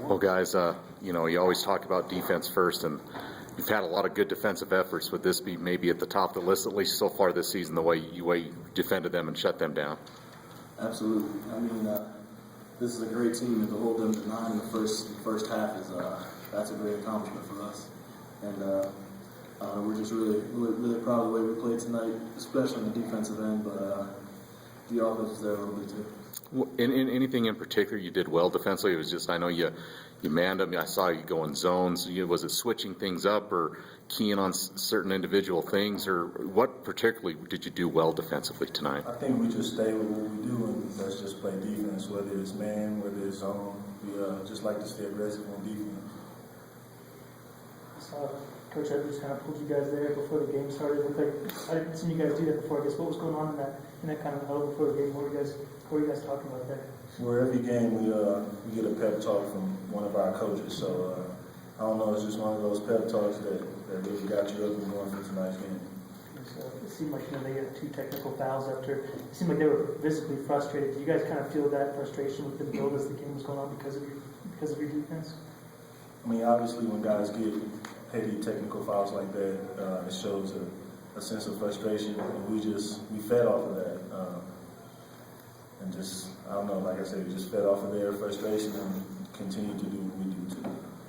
Well, guys, you always talk about defense first, and you've had a lot of good defensive efforts. Would this be maybe at the top of the list, at least so far this season, the way you defended them and shut them down? Absolutely. I mean, this is a great team, and to hold them to 9 in the first half that's a great accomplishment for us. And we're just really proud of the way we played tonight, especially on the defensive end. But the offense was there a little bit too. In anything in particular you did well defensively? It was just, I know you manned them. I saw you go in zones. Was it switching things up or keying on certain individual things, or what particularly did you do well defensively tonight? I think we just stay with what we do, and let's just play defense, whether it's man, whether it's zone. We just like to stay aggressive on defense. Coach Edwards kind of pulled you guys there before the game started. It looked like I didn't see you guys do that before. I guess what was going on in that kind of huddle before the game? What were you guys talking about there? Well, every game we get a pep talk from one of our coaches. So I don't know, it's just one of those pep talks that really got you up and going for tonight's game. So it seemed like they had 2 technical fouls after. It seemed like they were visibly frustrated. Did you guys kind of feel that frustration with the build as the game was going on because of your defense? I mean, obviously, when guys get heavy technical fouls like that, it shows a sense of frustration, and we fed off of that, and just, I don't know, like I said, we just fed off of their frustration and continue to do what we do too.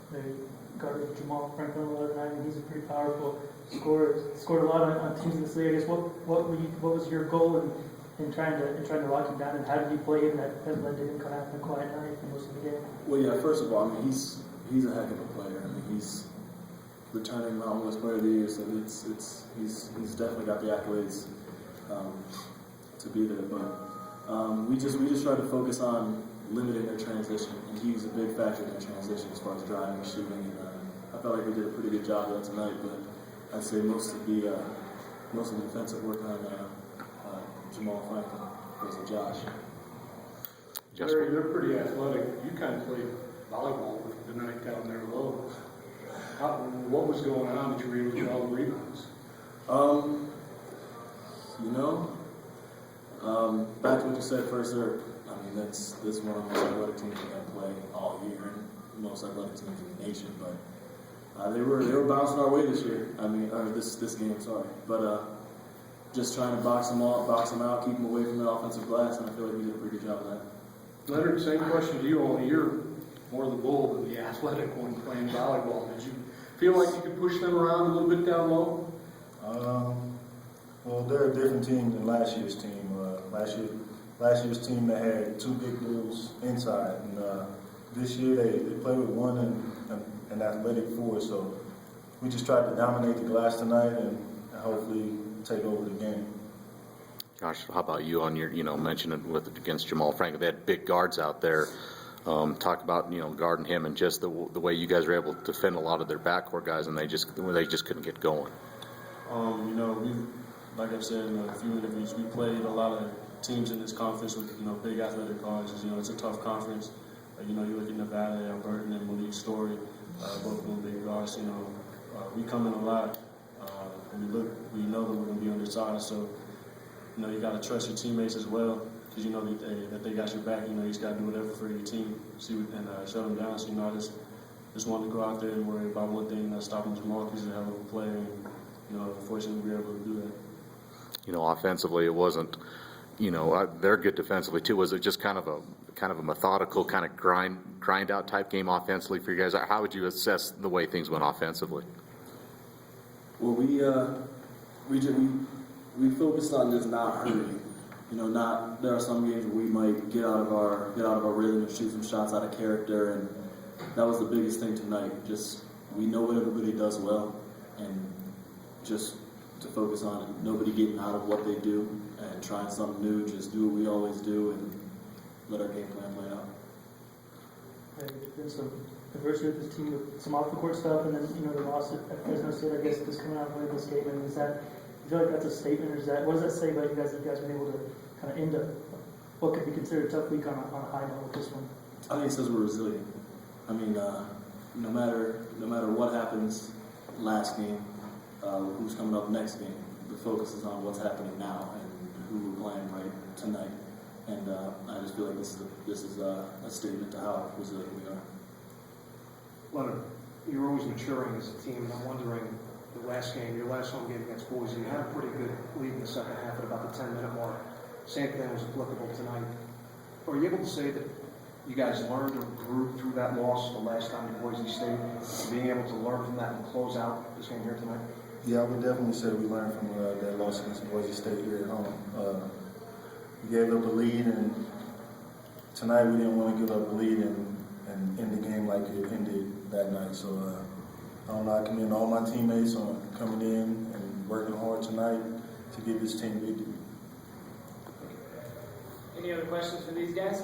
They guarded Jamal Franklin the other night, and he's a pretty powerful scorer. Scored a lot on teams in this league. I guess what was your goal in trying to lock him down, and how did you play him that led to him kind of having a quiet night for most of the game? Well, yeah. First of all, I mean he's a heck of a player. I mean he's returning Mountain West Player of the Year, so he's definitely got the accolades to be there. But we just try to focus on limiting their transition, and he was a big factor in their transition as far as driving and shooting. And I felt like we did a pretty good job of that tonight. But I'd say most of the defensive work on Jamal Franklin versus Josh. Larry, they're pretty athletic. You kind of played volleyball the night down there low. What was going on that you were able to get all the rebounds? Back to what you said first, sir. I mean, that's one of the most athletic teams we're going to play all year, and the most athletic teams in the nation. But they were bouncing our way this year. I mean, this game, sorry. But just trying to box them out, keep them away from the offensive glass, and I feel like we did a pretty good job of that. Leonard, same question to you. Only you're more the bull than the athletic one playing volleyball. Did you feel like you could push them around a little bit down low? Well, they're a different team than last year's team. Last year's team, they had 2 big bulls inside, and this year they play with one an athletic 4. So we just tried to dominate the glass tonight and hopefully take over the game. Josh, how about you on your, mentioning against Jamal Franklin? They had big guards out there. Talk about guarding him and just the way you guys were able to defend a lot of their backcourt guys, and they just couldn't get going. Like I've said in a few interviews, we played a lot of teams in this conference with big athletic guards. It's a tough conference. You look at Nevada, Alberta, and Malik Story, both of them big guards. We come in a lot. We know that we're going to be undersized, so you got to trust your teammates as well, because you know that they got your back. You just got to do whatever for your team, and shut them down. So I just wanted to go out there and worry about one thing, stopping Jamal, because he's a hell of a player, and unfortunately we were able to do that. Offensively, it wasn't. They're good defensively too. Was it just kind of a methodical, kind of grind out type game offensively for you guys? How would you assess the way things went offensively? Well, we focused on just not hurting. There are some games where we might get out of our rhythm and shoot some shots out of character, and that was the biggest thing tonight. Just we know what everybody does well, and just to focus on it. Nobody getting out of what they do and trying something new. Just do what we always do and let our game plan play out. There's been some adversity with this team with some off the court stuff, and then the loss at Fresno State. I guess just coming out and winning this game. And do you feel like that's a statement, or what does that say about you guys? That you guys been able to kind of end up what could be considered a tough week on a high note with this one? I think it says we're resilient. I mean, no matter what happens last game, who's coming up next game, the focus is on what's happening now and who we're playing right tonight. And I just feel like this is a statement to how resilient we are. Leonard, you're always maturing as a team, and I'm wondering, the last game, your last home game against Boise, you had a pretty good lead in the second half at about the 10-minute mark. Same thing was applicable tonight. Are you able to say that you guys learned or grew through that loss the last time to Boise State, being able to learn from that and close out this game here tonight? Yeah, I would definitely say we learned from that loss against Boise State here at home. We gave up a lead, and tonight we didn't want to give up a lead and end the game like it ended that night. So I don't know, I commend all my teammates on coming in and working hard tonight to give this team victory. Any other questions for these guys?